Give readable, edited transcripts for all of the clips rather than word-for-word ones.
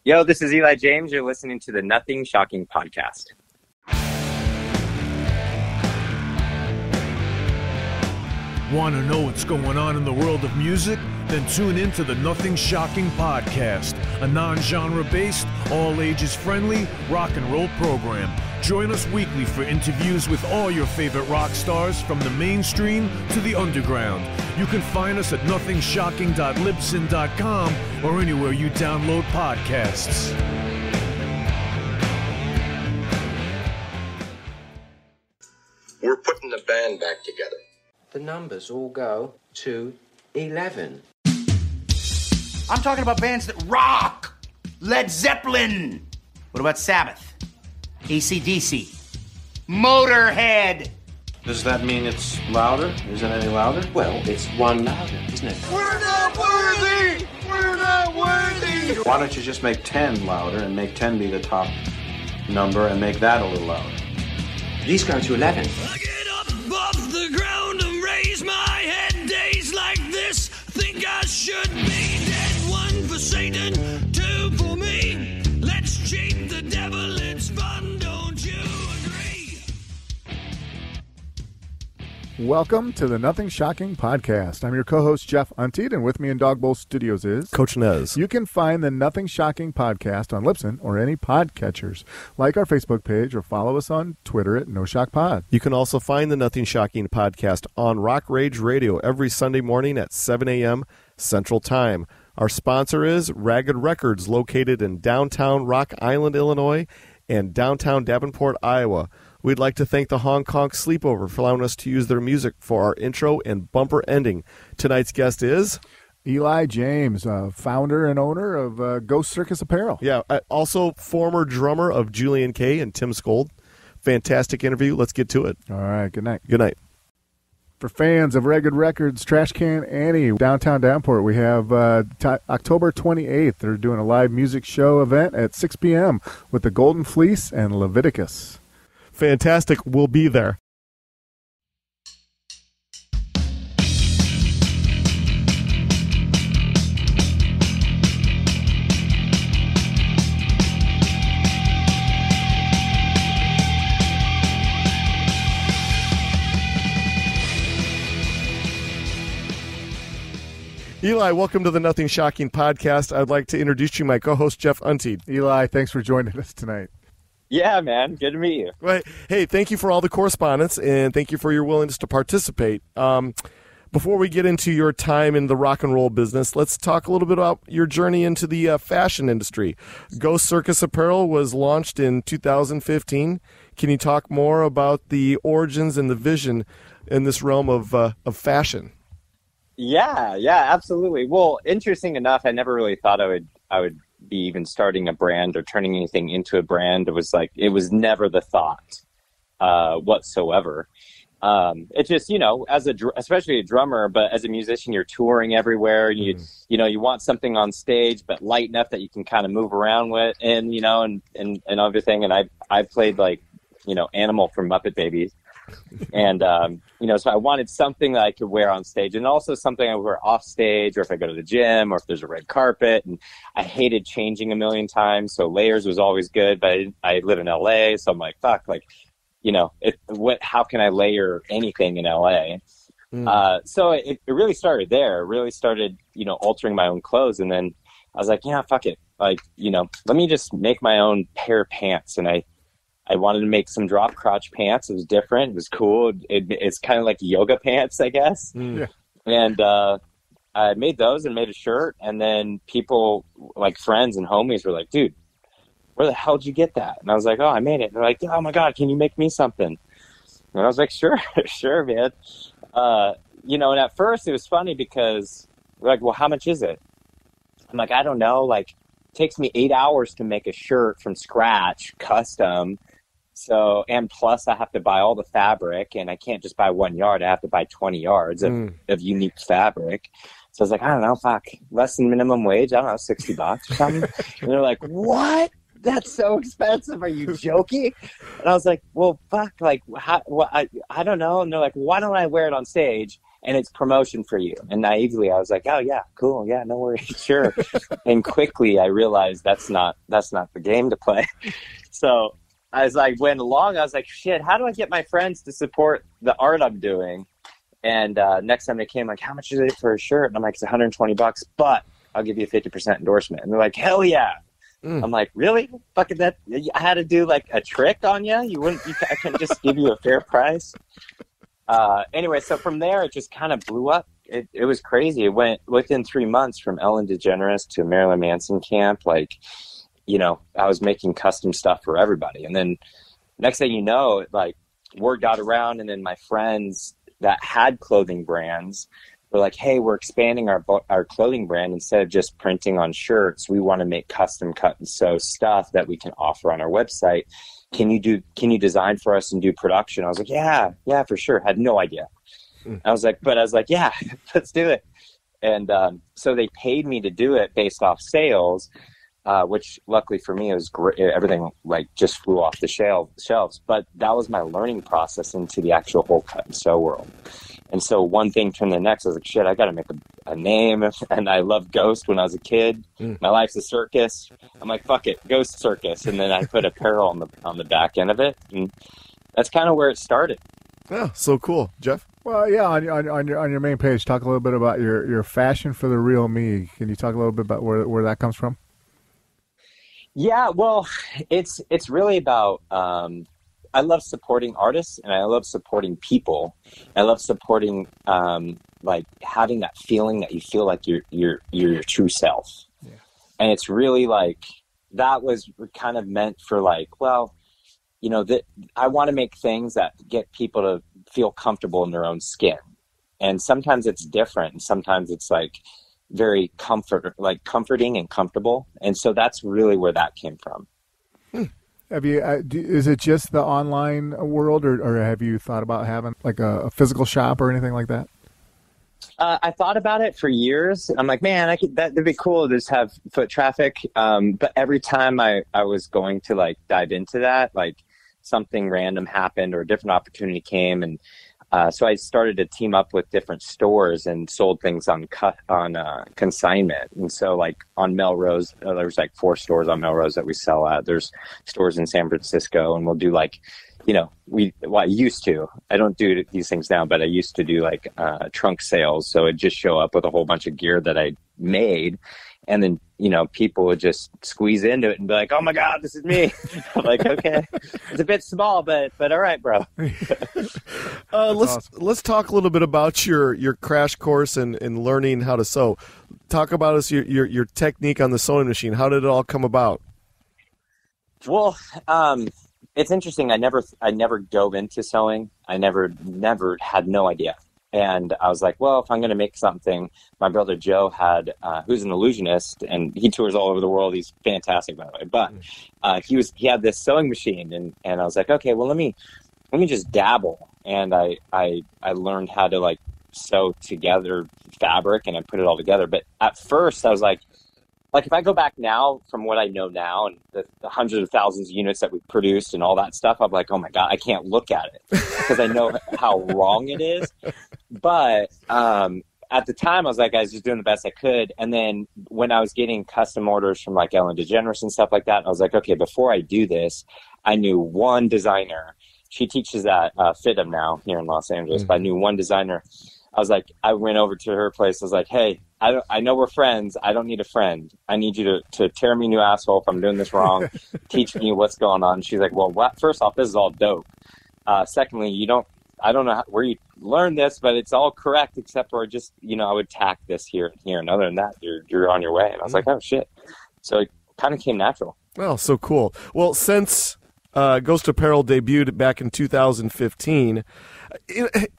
Yo, this is Eli James. You're listening to the Nothing Shocking podcast. Want to know what's going on in the world of music? Then tune in to the Nothing Shocking podcast, a non-genre based, all ages friendly rock and roll program. Join us weekly for interviews with all your favorite rock stars from the mainstream to the underground. You can find us at nothingshocking.libsyn.com or anywhere you download podcasts. We're putting the band back together. The numbers all go to 11. I'm talking about bands that rock. Led Zeppelin. What about Sabbath? AC/DC. Motorhead. Does that mean it's louder? Is it any louder? Well, it's one louder, isn't it? We're not worthy! We're not worthy! Why don't you just make 10 louder and make 10 be the top number and make that a little louder? These go to 11. I get up off the ground and raise my head. Days like this, think I should be dead. One for Satan, two for me. Let's cheat the devil, it's fun, don't you agree? Welcome to the Nothing Shocking podcast. I'm your co-host, Jeff Untied, and with me in Dog Bowl Studios is Coach Nez. You can find the Nothing Shocking podcast on Libsyn or any podcatchers. Like our Facebook page or follow us on Twitter at NoShockPod. You can also find the Nothing Shocking podcast on Rock Rage Radio every Sunday morning at 7 a.m. Central Time. Our sponsor is Ragged Records, located in downtown Rock Island, Illinois, and downtown Davenport, Iowa. We'd like to thank the Hong Kong Sleepover for allowing us to use their music for our intro and bumper ending. Tonight's guest is Eli James, founder and owner of Ghost Circus Apparel. Yeah, also former drummer of Julien-K and Tim SKOLD. Fantastic interview. Let's get to it. All right, good night. Good night. For fans of Ragged Records, Trash Can Annie, downtown Davenport, we have October 28th. They're doing a live music show event at 6 p.m. with the Golden Fleece and Leviticus. Fantastic. We'll be there. Eli, welcome to the Nothing Shocking podcast. I'd like to introduce you, my co-host, Jeff Untied. Eli, thanks for joining us tonight. Yeah, man. Good to meet you. Well, hey, thank you for all the correspondence, and thank you for your willingness to participate. Before we get into your time in the rock and roll business, let's talk a little bit about your journey into the fashion industry. Ghost Circus Apparel was launched in 2015. Can you talk more about the origins and the vision in this realm of fashion? Yeah, absolutely. Well, interesting enough, I never really thought I would be even starting a brand or turning anything into a brand. It was never the thought whatsoever. It's just, especially a drummer, but as a musician, you're touring everywhere. And you want something on stage, but light enough that you can kind of move around with, and everything. And I played Animal from Muppet Babies. And, so I wanted something that I could wear on stage, and also something I would wear off stage, or if I go to the gym, or if there's a red carpet. And I hated changing a million times. So layers was always good, but I live in LA. So I'm like, fuck, how can I layer anything in LA? So it really started there. It really started, altering my own clothes. And then I was like, yeah, fuck it. Let me just make my own pair of pants. And I wanted to make some drop crotch pants. It was different. It was cool. It's kind of like yoga pants, I guess. Yeah. And I made those and made a shirt. And then people, like friends and homies, were like, dude, where the hell did you get that? And I was like, oh, I made it. And they're like, oh my God, can you make me something? And I was like, sure, man. And at first it was funny because they're like, well, how much is it? I'm like, I don't know. It takes me 8 hours to make a shirt from scratch, custom. So, and plus I have to buy all the fabric, and I can't just buy 1 yard. I have to buy 20 yards of unique fabric. So I was like, I don't know, fuck, less than minimum wage. I don't know, $60 or something. And they're like, what? That's so expensive. Are you joking? And I was like, well, fuck, I don't know. And they're like, why don't I wear it on stage and it's promotion for you. And naively, I was like, oh yeah, cool. Yeah, no worries. Sure. And quickly I realized that's not the game to play. So as I went along, I was like, shit, how do I get my friends to support the art I'm doing? And next time they came, like, how much is it for a shirt? And I'm like, it's $120, but I'll give you a 50% endorsement. And they're like, hell yeah. I'm like, really? Fucking that? I had to do like a trick on you? I couldn't just give you a fair price. Anyway, so from there, it just kind of blew up. It was crazy. It went within 3 months from Ellen DeGeneres to Marilyn Manson camp. Like, you know, I was making custom stuff for everybody. And then next thing you know, like, word got around, and then my friends that had clothing brands were like, hey, we're expanding our clothing brand. Instead of just printing on shirts, we want to make custom cut and sew stuff that we can offer on our website. Can you design for us and do production? I was like, yeah, for sure. Had no idea. I was like, yeah, let's do it. And so they paid me to do it based off sales, which luckily for me, it was great. Everything like just flew off the shelves. But that was my learning process into the actual whole cut and sew world. And so one thing turned the next. I was like, shit, I got to make a name. And I loved Ghost when I was a kid. My life's a circus. I'm like, fuck it, Ghost Circus. And then I put apparel on the back end of it. And that's kind of where it started. Oh, so cool. Jeff? Well, yeah, on your main page, talk a little bit about your fashion for the real me. Can you talk a little bit about where that comes from? Yeah, well, it's really about I love supporting artists, and I love supporting people. I love supporting like having that feeling that you feel like you're your true self. Yeah. And it's really like that was kind of meant for like, well, you know, that I want to make things that get people to feel comfortable in their own skin. And sometimes it's different, and sometimes it's like very comforting and comfortable. And so that's really where that came from. Have you? Is it just the online world, or have you thought about having like a physical shop or anything like that? I thought about it for years. I'm like, man, that'd be cool to just have foot traffic. But every time I was going to like dive into that, like something random happened or a different opportunity came, and so I started to team up with different stores and sold things on consignment. And so like on Melrose, there's like 4 stores on Melrose that we sell at. There's stores in San Francisco, and we'll do like, you know, I used to, I don't do these things now, but I used to do like trunk sales. So it'd just show up with a whole bunch of gear that I made. And then, you know, people would just squeeze into it and be like, oh my God, this is me. I'm like, okay, it's a bit small, but all right, bro. Let's talk a little bit about your crash course and learning how to sew. Talk about your technique on the sewing machine. How did it all come about? Well, it's interesting. I never dove into sewing. I never had no idea. And I was like, well, if I'm going to make something, my brother Joe who's an illusionist, and he tours all over the world. He's fantastic, by the way. But he had this sewing machine, and I was like, okay, well, let me just dabble. And I learned how to like sew together fabric, and I put it all together. But at first, I was like if I go back now from what I know now and the hundreds of thousands of units that we produced and all that stuff, I'm like, oh my God, I can't look at it because I know how wrong it is. But at the time, I was like, I was just doing the best I could. And then when I was getting custom orders from like Ellen DeGeneres and stuff like that, I was like, okay, before I do this, I knew one designer. She teaches at FITM now here in Los Angeles, but I knew one designer. I was like, I went over to her place. I was like, hey, I know we're friends. I don't need a friend. I need you to tear me a new asshole if I'm doing this wrong. Teach me what's going on. She's like, well, first off, this is all dope. Secondly, I don't know where you learned this, but it's all correct except for just, you know, I would tack this here and here. And other than that, you're on your way. And I was like, oh, shit. So it kind of came natural. Well, so cool. Well, since Ghost Apparel debuted back in 2015,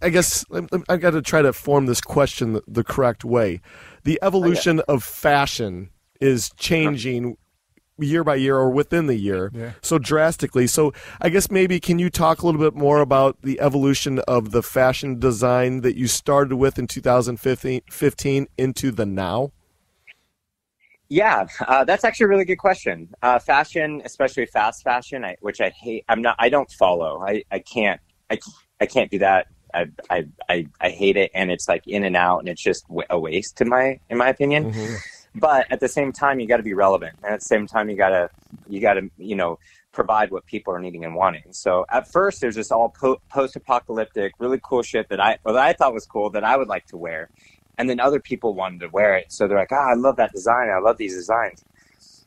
I guess I've got to try to form this question the correct way. The evolution of fashion is changing year by year or within the year so drastically. So I guess maybe can you talk a little bit more about the evolution of the fashion design that you started with in 2015 into the now? Yeah, that's actually a really good question. Fashion, especially fast fashion, which I hate. I don't follow. I can't do that. I hate it, and it's like in and out, and it's just a waste in my opinion. But at the same time, you got to be relevant, and at the same time, you gotta provide what people are needing and wanting. So at first, there's this all post-apocalyptic, really cool shit that I thought was cool that I would like to wear, and then other people wanted to wear it. So they're like, I love that design. I love these designs.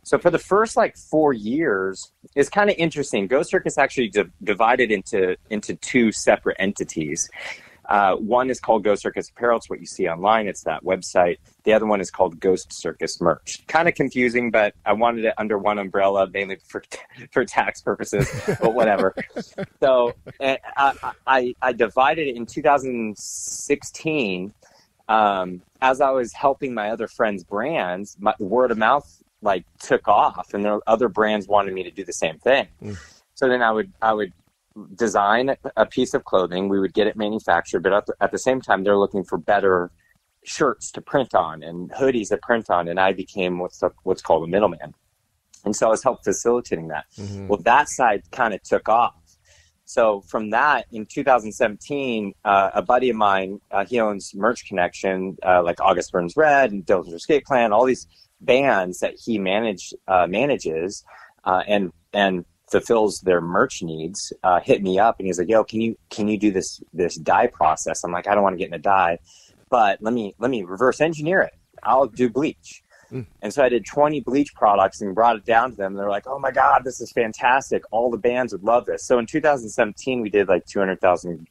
So for the first 4 years, it's kind of interesting. Ghost Circus actually divided into two separate entities. One is called Ghost Circus Apparel. It's what you see online. It's that website. The other one is called Ghost Circus Merch. Kind of confusing, but I wanted it under one umbrella, mainly for tax purposes, but whatever. So I divided it in 2016. As I was helping my other friends' brands, my word of mouth took off, and other brands wanted me to do the same thing. So then I would design a piece of clothing. We would get it manufactured, but at the same time, they're looking for better shirts to print on and hoodies to print on, and I became what's called a middleman. And so I was helped facilitating that. Well, that side kind of took off. So from that, in 2017, a buddy of mine, he owns Merch Connection, like August Burns Red and Dillinger Escape Plan, all these bands that he manages and fulfills their merch needs, hit me up, and he's like, yo, can you do this dye process? I'm like, I don't want to get in a dye, but let me reverse engineer it. I'll do bleach. And so I did 20 bleach products and brought it down to them. They're like, oh my God, this is fantastic. All the bands would love this. So in 2017, we did 200,000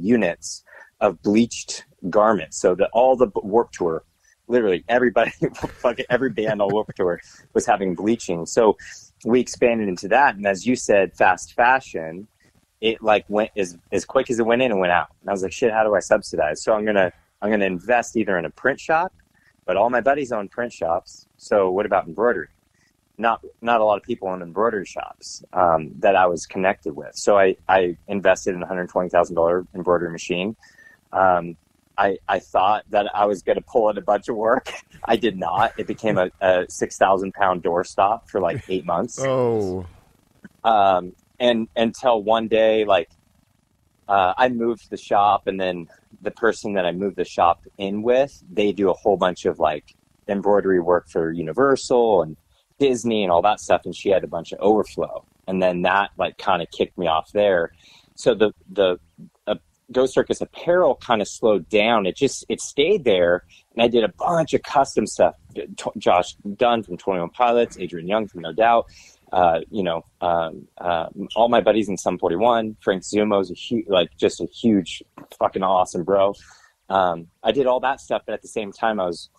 units of bleached garments. So that all the Warped Tour, literally everybody, every band on Warped Tour was having bleaching. So we expanded into that. And as you said, fast fashion, it went as quick as it went in and went out. And I was like, shit, how do I subsidize? So I'm going to invest either in a print shop, but all my buddies own print shops. So what about embroidery? Not a lot of people own embroidery shops that I was connected with. So I invested in a $120,000 embroidery machine. I thought that I was going to pull in a bunch of work. I did not. It became a 6,000 pound doorstop for 8 months. Oh. And until one day, I moved the shop, and then the person that I moved the shop in with, they do a whole bunch of embroidery work for Universal and Disney and all that stuff. And she had a bunch of overflow. And then that kind of kicked me off there. So the Ghost Circus Apparel kind of slowed down. It stayed there. And I did a bunch of custom stuff. Josh Dunn from 21 Pilots, Adrian Young from No Doubt, all my buddies in Sum 41. Frank Zumo's just a huge fucking awesome bro. I did all that stuff, but at the same time, I was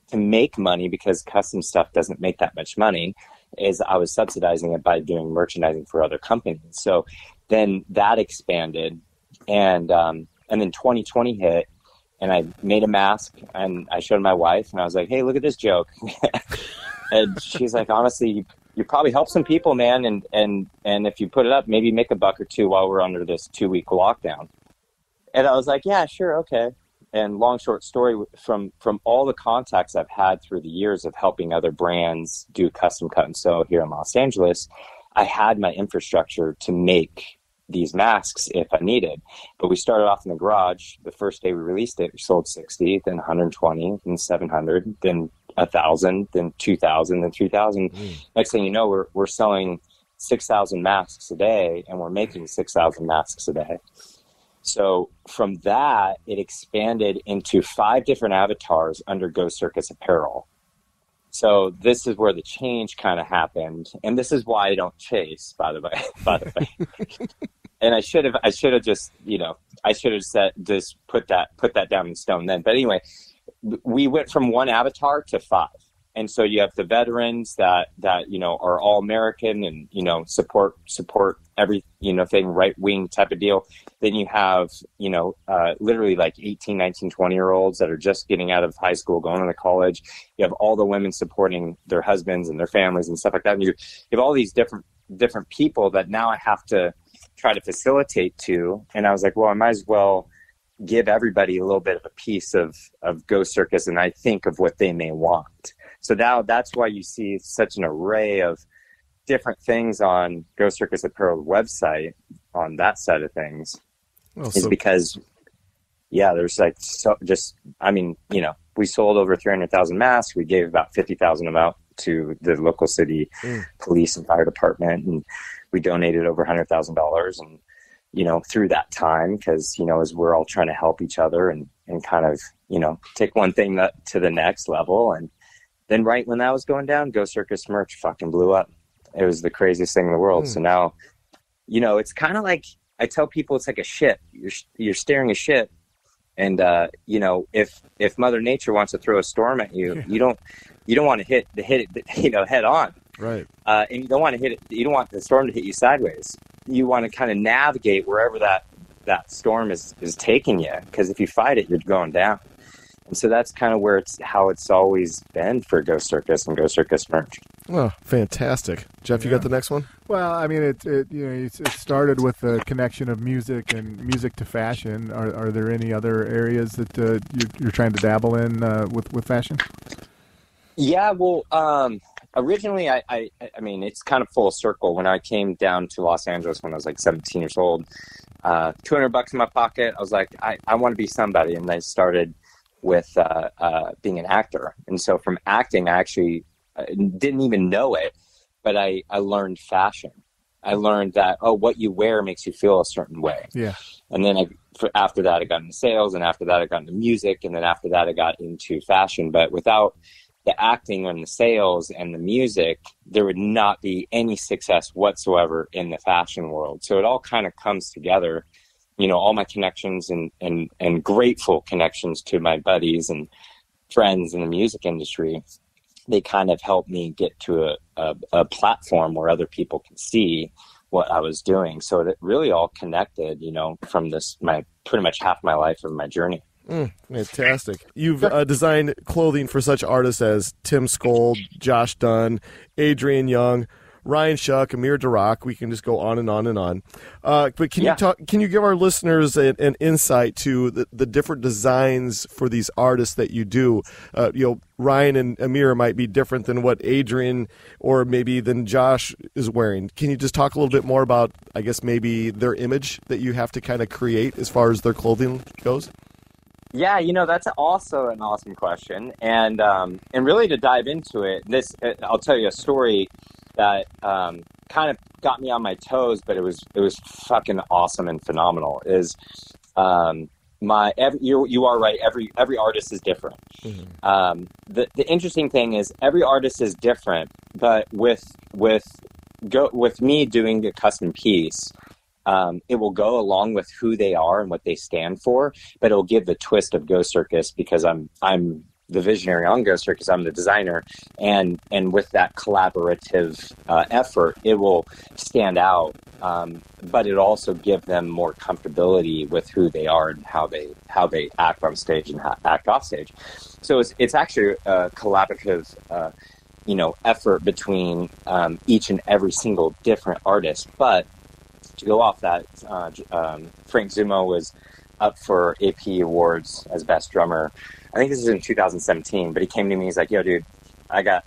to make money, because custom stuff doesn't make that much money, is I was subsidizing it by doing merchandising for other companies. So then that expanded, and then 2020 hit, and I made a mask, and I showed my wife, and I was like, hey, look at this joke. And she's like, honestly, you probably help some people, man. And if you put it up, maybe make $1 or $2 while we're under this 2-week lockdown. And I was like, yeah, sure. Okay. And long, short story, from all the contacts I've had through the years of helping other brands do custom cut and sew here in Los Angeles, I had my infrastructure to make these masks if I needed. But we started off in the garage. The first day we released it, we sold 60, then 120, then 700, then 1,000, then 2,000, then 3,000. Next thing you know, we're selling 6,000 masks a day, and we're making 6,000 masks a day. So from that, it expanded into 5 different avatars under Ghost Circus Apparel. So this is where the change kind of happened, and this is why I don't chase, by the way. And I should have just, I should have put that down in stone then. But anyway, we went from 1 avatar to 5. And so you have the veterans that are all American and, support every, thing, right wing type of deal. Then you have, literally 18, 19, 20-year-olds that are just getting out of high school, going to college. You have all the women supporting their husbands and their families and stuff like that. And you have all these different people that now I have to try to facilitate to. And I was like, well, I might as well give everybody a little bit of a piece of Ghost Circus, and I think of what they may want. So now that's why you see such an array of different things on Ghost Circus Apparel website on that side of things, because there's like, so just, I mean, you know, we sold over 300,000 masks. We gave about 50,000 of them out to the local city police and fire department. And we donated over $100,000. And, you know, through that time, because, you know, as we're all trying to help each other and kind of, you know, take one thing to the next level. And then right when that was going down, Ghost Circus merch fucking blew up. It was the craziest thing in the world. So now, you know, it's kind of like, I tell people it's like a ship. You're steering a ship. And, you know, if Mother Nature wants to throw a storm at you, you don't want to hit it, you know, head on. Right. And you don't want to hit it. You don't want the storm to hit you sideways. You want to kind of navigate wherever that storm is taking you. Because if you fight it, you're going down. And so that's kind of how it's always been for Ghost Circus and Ghost Circus merch. Oh, fantastic. Jeff, you got the next one? Well, I mean, it started with the connection of music and music to fashion. Are there any other areas that you're trying to dabble in with fashion? Yeah, well, originally, I mean, it's kind of full circle. When I came down to Los Angeles when I was like 17 years old, $200 in my pocket, I was like, I want to be somebody. And I started with being an actor. And so from acting, I actually didn't even know it, but I learned fashion. I learned that, what you wear makes you feel a certain way. Yeah. And then after that, I got into sales, and after that, I got into music, and then after that, I got into fashion. But without the acting and the sales and the music, there would not be any success whatsoever in the fashion world. So it all kind of comes together. You know, all my connections and grateful connections to my buddies and friends in the music industry, they kind of helped me get to a platform where other people can see what I was doing. So it really all connected, you know, from pretty much half my life of my journey. Fantastic. You've designed clothing for such artists as Tim SKOLD, Josh Dunn, Adrian Young, Ryan Shuck, Amir Darak. We can just go on and on and on. But can you give our listeners an insight to the different designs for these artists that you do? You know, Ryan and Amir might be different than what Adrian or maybe than Josh is wearing. Can you just talk a little bit more about, I guess, maybe their image that you have to kind of create as far as their clothing goes? Yeah, you know, that's also an awesome question. And really to dive into it, I'll tell you a story that kind of got me on my toes, but it was fucking awesome and phenomenal. Is you are right. Every artist is different. Mm-hmm. The interesting thing is every artist is different, but with me doing a custom piece, it will go along with who they are and what they stand for, but it'll give the twist of Ghost Circus because I'm the visionary on Ghost Circus. I'm the designer, and with that collaborative effort, it will stand out. But it also give them more comfortability with who they are and how they act on stage and act off stage. So it's actually a collaborative, effort between each and every single different artist. But to go off that, Frank Zumo was up for AP Awards as best drummer. I think this is in 2017, but he came to me. He's like, "Yo, dude, I got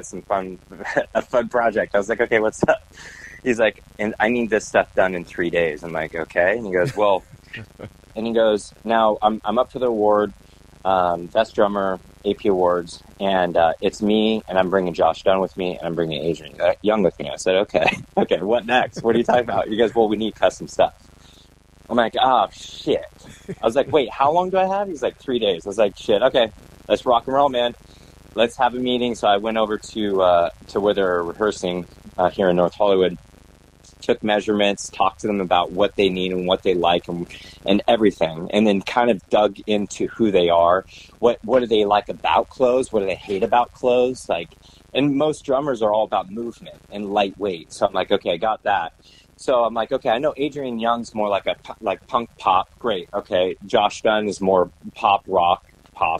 some a fun project." I was like, "Okay, what's up?" He's like, "And I need this stuff done in 3 days." I'm like, "Okay." And he goes, "Well," and he goes, "Now I'm up for the award, best drummer, AP Awards, and it's me, and I'm bringing Josh Dunn with me, and I'm bringing Adrian Young with me." I said, "Okay, what next? What are you talking about?" He goes, "Well, we need custom stuff." I'm like, "Oh, shit." I was like, "Wait, how long do I have?" He's like, 3 days. I was like, "Shit, okay, let's rock and roll, man. Let's have a meeting." So I went over to where they're rehearsing here in North Hollywood, took measurements, talked to them about what they need and what they like and everything, and then kind of dug into who they are. What do they like about clothes? What do they hate about clothes? Like, and most drummers are all about movement and lightweight. So I'm like, okay, I got that. So I'm like, okay, I know Adrian Young's more like punk pop. Great. Okay. Josh Dunn is more pop,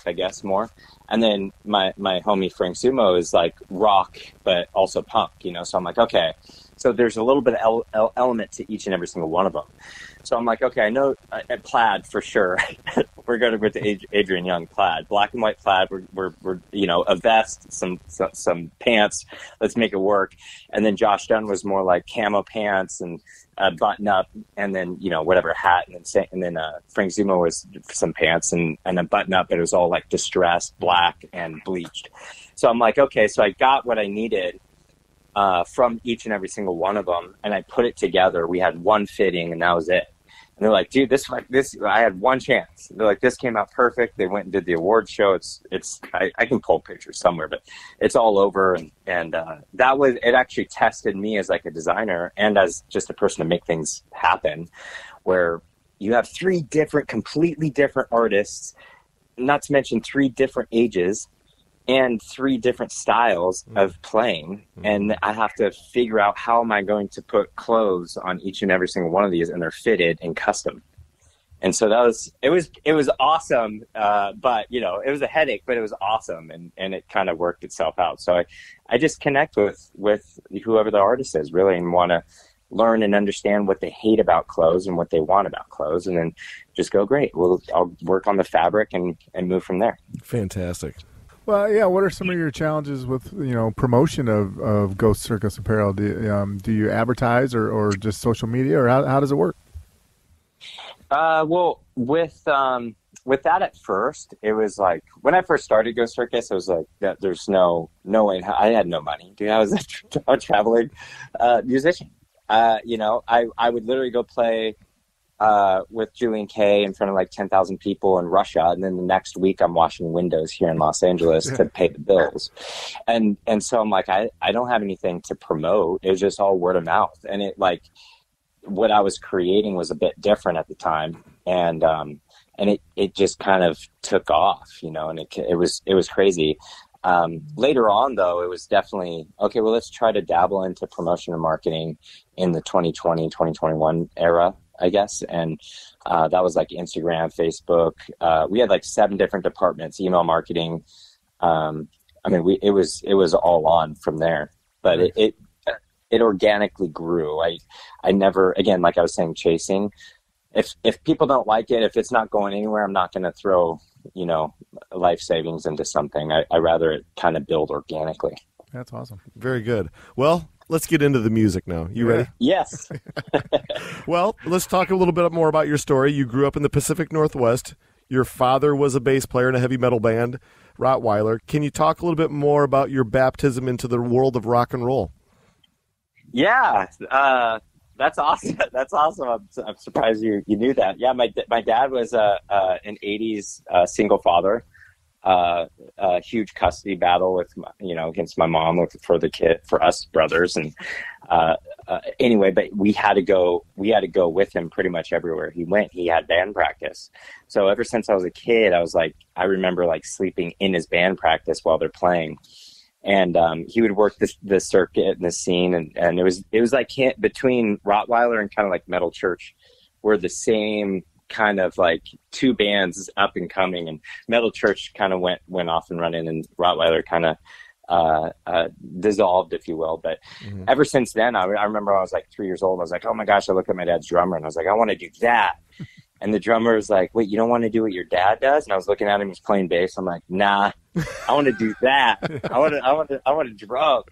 I guess, more. And then my homie Frank Zumo is like rock, but also punk, So I'm like, okay. So there's a little bit of element to each and every single one of them. So I'm like, okay, I know plaid for sure. We're going to go to Adrian Young plaid, black and white plaid. We're a vest, some pants. Let's make it work. And then Josh Dunn was more like camo pants and button up, and then whatever hat, and then Frank Zuma was some pants and a button up, but it was all like distressed black and bleached. So I'm like, okay, so I got what I needed from each and every single one of them, and I put it together. We had one fitting, and that was it. And they're like, dude, this I had one chance. They're like, this came out perfect. They went and did the award show. I can pull pictures somewhere, but it's all over. And it actually tested me as like a designer and as just a person to make things happen, where you have three completely different artists, not to mention three different ages, and three different styles of playing. And I have to figure out how am I going to put clothes on each and every single one of these, and they're fitted and custom. And so it was awesome. But it was a headache, but it was awesome. And it kind of worked itself out. So I just connect with whoever the artist is really, and want to learn and understand what they hate about clothes and what they want about clothes. And then just go, great. I'll work on the fabric and move from there. Fantastic. Well, yeah. What are some of your challenges with promotion of Ghost Circus Apparel? Do you advertise or just social media, or how does it work? Well, with that at first, it was like when I first started Ghost Circus, it was like that. There's no way. I had no money, dude. I was a traveling musician. I would literally go play with Julien-K in front of like 10,000 people in Russia, and then the next week I'm washing windows here in Los Angeles to pay the bills. And so I'm like, I don't have anything to promote. It was just all word of mouth. And it like what I was creating was a bit different at the time. And it just kind of took off, and it was crazy. Later on though, it was definitely, okay, well, let's try to dabble into promotion and marketing in the 2020, 2021 era, I guess. And that was like Instagram, Facebook. We had like 7 different departments, email marketing. It was all on from there, but it organically grew. I never, again, like I was saying, chasing. If people don't like it, if it's not going anywhere, I'm not going to throw, life savings into something. I rather it kind of build organically. That's awesome. Very good. Well, let's get into the music now. You ready? Yes. Well, let's talk a little bit more about your story. You grew up in the Pacific Northwest. Your father was a bass player in a heavy metal band, Rottweiler. Can you talk a little bit more about your baptism into the world of rock and roll? Yeah, that's awesome. That's awesome. I'm surprised you knew that. Yeah, my dad was an 80s single father. A huge custody battle with against my mom for us brothers, and anyway, but we had to go with him pretty much everywhere he went. He had band practice, so ever since I was a kid, I remember like sleeping in his band practice while they're playing. And he would work the circuit and the scene, and it was like between Rottweiler and kind of like Metal Church were the same kind of like two bands up and coming, and Metal Church kind of went off and running, and Rottweiler kind of dissolved, if you will. But ever since then, I remember I was like 3 years old. I was like, oh my gosh, I looked at my dad's drummer and I was like, I want to do that. And the drummer was like, wait, you don't want to do what your dad does? And I was looking at him, he's playing bass. I'm like, nah, I want to do that. I want to drum.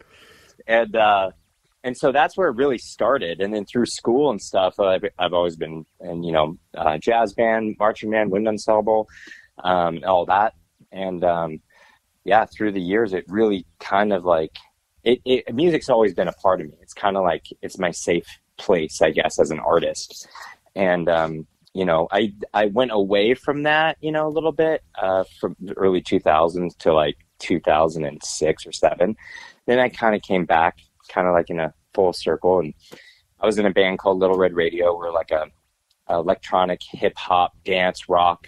And so that's where it really started. And then through school and stuff, I've always been in, jazz band, marching band, wind ensemble, all that. And, through the years, it really kind of like music's always been a part of me. It's kind of like, it's my safe place, I guess, as an artist. And, I went away from that, a little bit, from the early 2000s to like 2006 or 7. Then I kind of came back kind of like in a full circle, and I was in a band called Little Red Radio. We're like a electronic hip hop dance rock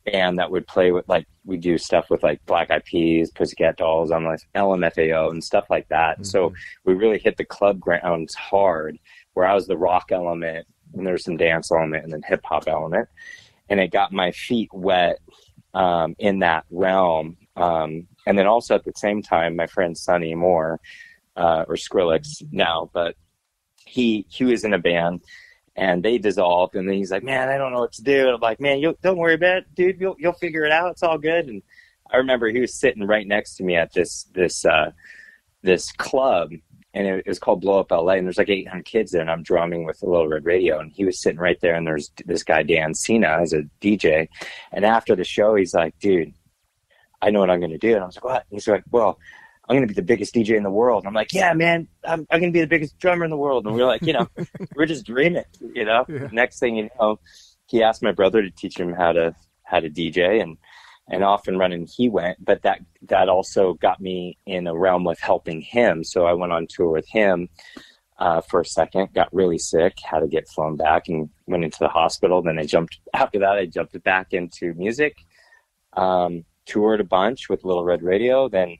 band that would play with we do stuff with like Black Eyed Peas, Pussycat Dolls, on like LMFAO and stuff like that. Mm-hmm. So we really hit the club grounds hard, where I was the rock element and there's some dance element and then hip hop element. And it got my feet wet in that realm. And then also at the same time, my friend Sonny Moore, or Skrillex now, but he was in a band and they dissolved, and then he's like, man, I don't know what to do. And I'm like, man, don't worry about it, dude. You'll figure it out. It's all good. And I remember he was sitting right next to me at this club, and it was called Blow Up LA, and there's like 800 kids there, and I'm drumming with the Little Red Radio, and he was sitting right there, and there's this guy, Dan Cena, as a DJ. And after the show, he's like, dude, I know what I'm going to do. And I was like, what? And he's like, well, I'm going to be the biggest DJ in the world. And I'm like, yeah, man, I'm going to be the biggest drummer in the world. And we were like, we're just dreaming, Yeah. Next thing you know, he asked my brother to teach him how to DJ, and off and running he went. But that also got me in a realm of helping him. So I went on tour with him for a second, got really sick, had to get flown back and went into the hospital. Then I jumped back into music, toured a bunch with Little Red Radio. Then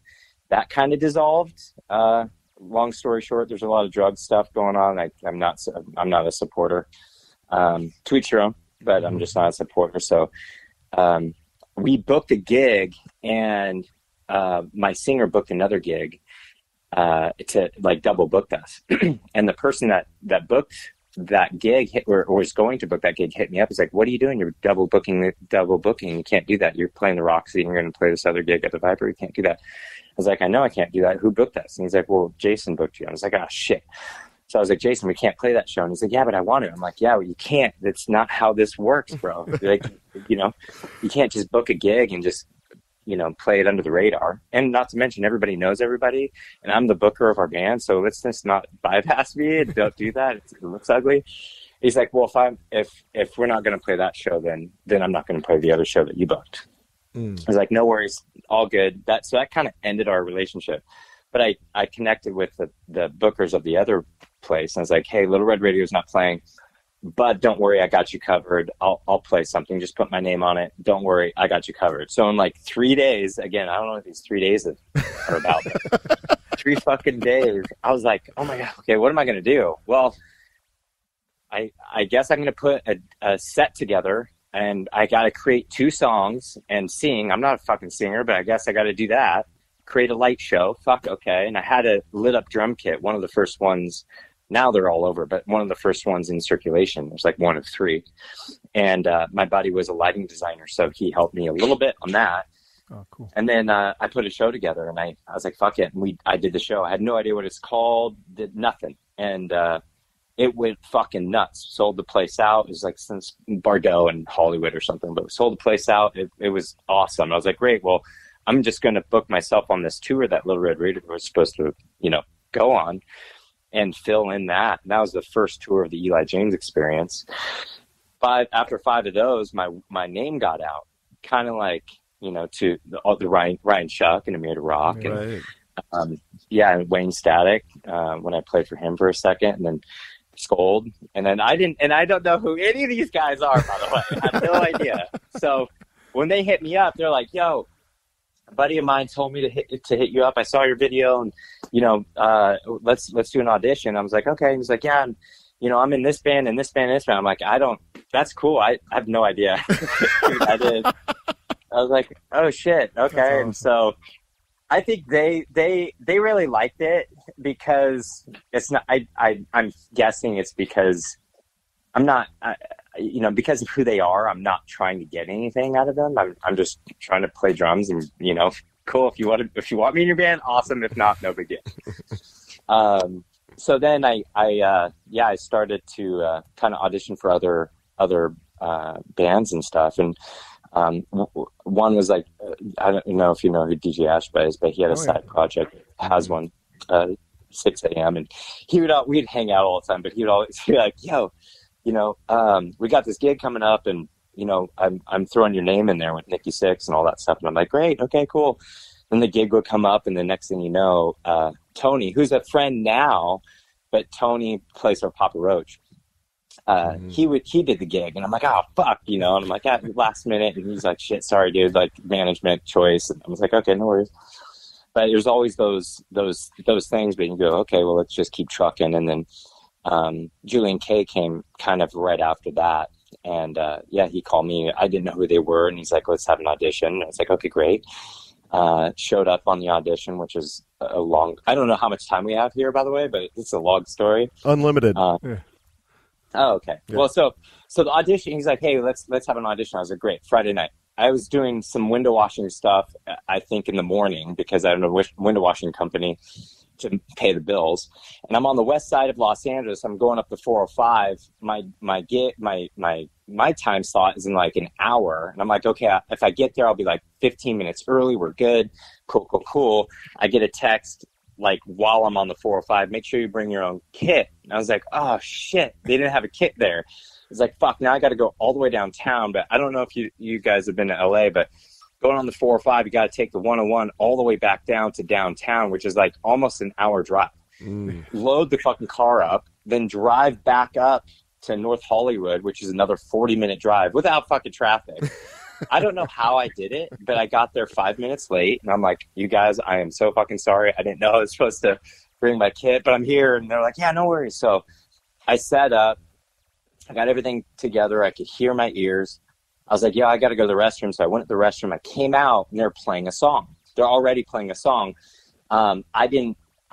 that kind of dissolved. Long story short, there's a lot of drug stuff going on. I'm not a supporter. To each your own, but I'm just not a supporter. So we booked a gig, and my singer booked another gig to like double booked us. And the person that booked that gig or was going to book that gig hit me up. He's like, what are you doing? You're double booking. You can't do that. You're playing the Roxy and you're going to play this other gig at the Viper. You can't do that. I was like, I know I can't do that. Who booked us? And he's like, well, Jason booked you. I was like, oh, shit. So I was like, Jason, we can't play that show. And he's like, yeah, but I want to. I'm like, yeah, well, you can't. That's not how this works, bro. Like, you can't just book a gig and just, play it under the radar. And not to mention, everybody knows everybody. And I'm the booker of our band. So let's just not bypass me and don't do that. It looks ugly. He's like, well, if we're not going to play that show, then I'm not going to play the other show that you booked. I was like, no worries, all good. So that kind of ended our relationship. But I connected with the bookers of the other place. And I was like, hey, Little Red Radio is not playing, but don't worry, I got you covered. I'll play something. Just put my name on it. Don't worry, I got you covered. So in like 3 days, again, I don't know what these 3 days are about. 3 fucking days. I was like, oh my God, okay, what am I going to do? Well, I guess I'm going to put a set together. And I got to create 2 songs and sing. I'm not a fucking singer, but I guess I got to do that. Create a light show. Fuck, okay. And I had a lit up drum kit. One of the first ones, now they're all over, but one of the first ones in circulation. There's like 1 of 3. And my buddy was a lighting designer, so he helped me a little bit on that. Oh, cool. And then I put a show together, and I was like, fuck it. And I did the show. I had no idea what it's called, did nothing. And it went fucking nuts. Sold the place out. It was like since Bordeaux and Hollywood or something, but we sold the place out. It was awesome. I was like, great. Well, I'm just going to book myself on this tour that Little Red Radio was supposed to, go on and fill in that. And that was the first tour of the Eli James Experience. After 5 of those, my name got out, kind of like, to the Ryan Shuck and Amir to Rock. Right. And, and Wayne Static, when I played for him for a second, and then SKOLD, and then I don't know who any of these guys are, by the way. I have no idea. So when they hit me up, they're like, yo, a buddy of mine told me to hit you up. I saw your video, and let's do an audition. I was like, okay. He's like, yeah, I'm in this band and this band and this band. I'm like, that's cool. I have no idea who that is. I was like, oh shit, okay. Awesome. And so I think they really liked it because it's not. I'm guessing it's because I'm not. Because of who they are, I'm not trying to get anything out of them. I'm just trying to play drums, and cool. If you want me in your band, awesome. If not, no big deal. So then I started to kind of audition for other bands and stuff, and one was like, I don't know if you know who DJ Ashby is, but he had a side project, has one, 6 a.m. and we'd hang out all the time, but he would always be like, yo, we got this gig coming up, and I'm throwing your name in there with Nikki Sixx and all that stuff. And I'm like, great, okay, cool. Then the gig would come up, and the next thing you know, Tony, who's a friend now, but Tony plays for Papa Roach. He did the gig, and I'm like, oh fuck, and I'm like, last minute, and he's like, shit, sorry dude, like management choice. And I was like, okay, no worries. But there's always those things, but you go, okay, well, let's just keep trucking. And then Julien-K came kind of right after that, and he called me. I didn't know who they were, and he's like, let's have an audition. And I was like, okay, great. Showed up on the audition, which is a long. I don't know how much time we have here, by the way, but it's a long story. Unlimited. Yeah. Oh, okay. Yeah. Well, so the audition. He's like, "Hey, let's have an audition." I was like, "Great." Friday night. I was doing some window washing stuff. I think in the morning because I have a window washing company to pay the bills, and I'm on the west side of Los Angeles. I'm going up the 405. My time slot is in like an hour, and I'm like, okay, if I get there, I'll be like 15 minutes early. We're good. Cool. I get a text like while I'm on the 405, make sure you bring your own kit. And I was like, oh shit, they didn't have a kit there. It's like, fuck, now I got to go all the way downtown. But I don't know if you guys have been to LA, but going on the 405, you got to take the 101 all the way back down to downtown, which is like almost an hour drive. Load the fucking car up, then drive back up to North Hollywood, which is another 40-minute drive without fucking traffic. I don't know how I did it, but I got there 5 minutes late, and I'm like, you guys, I am so fucking sorry. I didn't know I was supposed to bring my kit, but I'm here. And they're like, yeah, no worries. So I set up. I got everything together. I could hear my ears. I was like, yeah, I got to go to the restroom. So I went to the restroom. I came out, and they're playing a song. They're already playing a song. I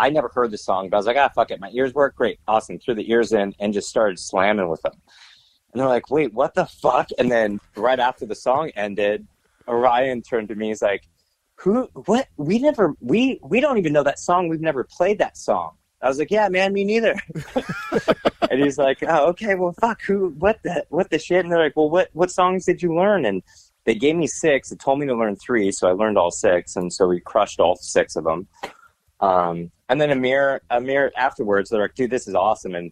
never heard the song, but I was like, fuck it. My ears work. Great. Awesome. Threw the ears in and just started slamming with them. And they're like, wait, what the fuck? And then right after the song ended, Orion turned to me. He's like, what? We don't even know that song. We've never played that song. I was like, yeah, man, me neither. And he's like, oh, okay, well, fuck, what the shit? And they're like, well, what songs did you learn? And they gave me 6. They told me to learn 3, so I learned all 6. And so we crushed all 6 of them. And then Amir afterwards, they're like, dude, this is awesome. And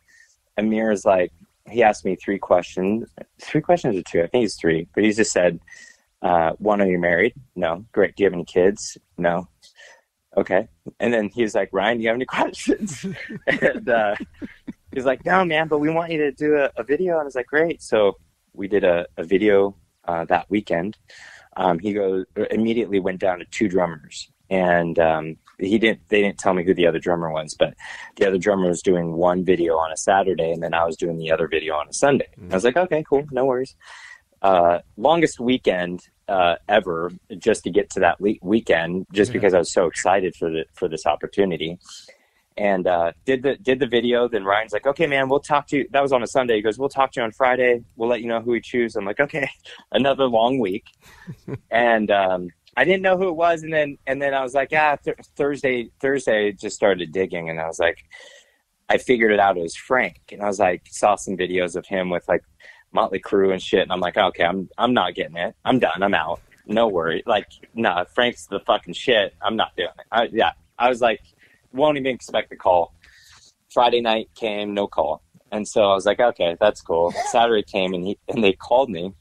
Amir is like, he asked me 3 questions. 3 questions or 2? I think it's 3. But he just said, 1, are you married? No. Great. Do you have any kids? No. Okay. And then he was like, Ryan, do you have any questions? And he's like, no, man, but we want you to do a video. And I was like, great. So we did a video that weekend. He immediately went down to 2 drummers. And they didn't tell me who the other drummer was, but the other drummer was doing one video on a Saturday, and then I was doing the other video on a Sunday. I was like, okay, cool, no worries. Longest weekend ever, just to get to that weekend, just because I was so excited for this opportunity. And did the video. Then Ryan's like, okay, man, we'll talk to you. That was on a Sunday. He goes, we'll talk to you on Friday. We'll let you know who we choose. I'm like, okay, another long week. And I didn't know who it was, and then I was like, Thursday just started digging, and I was like, I figured it out. It was Frank, and I was like, saw some videos of him with like Motley Crue and shit, and I'm like, okay, I'm not getting it. I'm done. I'm out. No worry. Like, nah, Frank's the fucking shit. I'm not doing it. I was like, won't even expect the call. Friday night came, no call, and so I was like, okay, that's cool. Saturday came, and they called me, and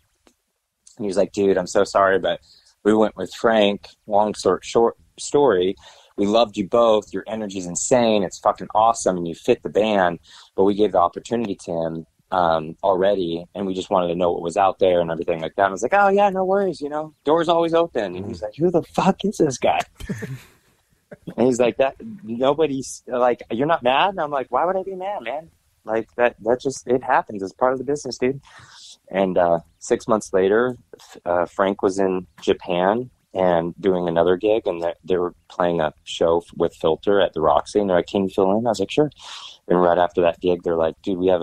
he was like, dude, I'm so sorry, but we went with Frank. Long short story. We loved you both. Your energy's insane. It's fucking awesome, and you fit the band. But we gave the opportunity to him already, and we just wanted to know what was out there and everything like that. And I was like, oh yeah, no worries. Doors always open. And he's like, who the fuck is this guy? And he's like, that nobody's like, you're not mad? And I'm like, why would I be mad, man? Like that just, it happens. It's part of the business, dude. And 6 months later, Frank was in Japan and doing another gig, and they were playing a show with Filter at the Roxy, and they're like, can you fill in? I was like, sure. And right after that gig, they're like, dude, we have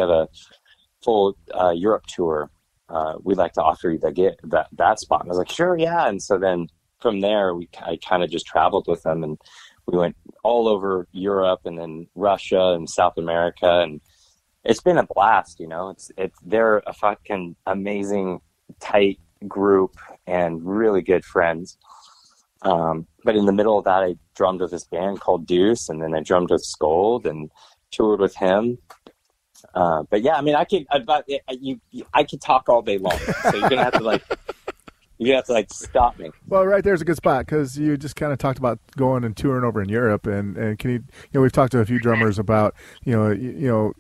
a full Europe tour. We'd like to offer you that spot. And I was like, sure, yeah. And so then from there, I kind of just traveled with them, and we went all over Europe and then Russia and South America, and it's been a blast, they're a fucking amazing, tight group and really good friends. But in the middle of that, I drummed with this band called Deuce, and then I drummed with SKOLD and toured with him. But yeah, I mean, I could talk all day long. So you're gonna have to stop me. Well, right there's a good spot, because you just kind of talked about going and touring over in Europe, and can you we've talked to a few drummers about the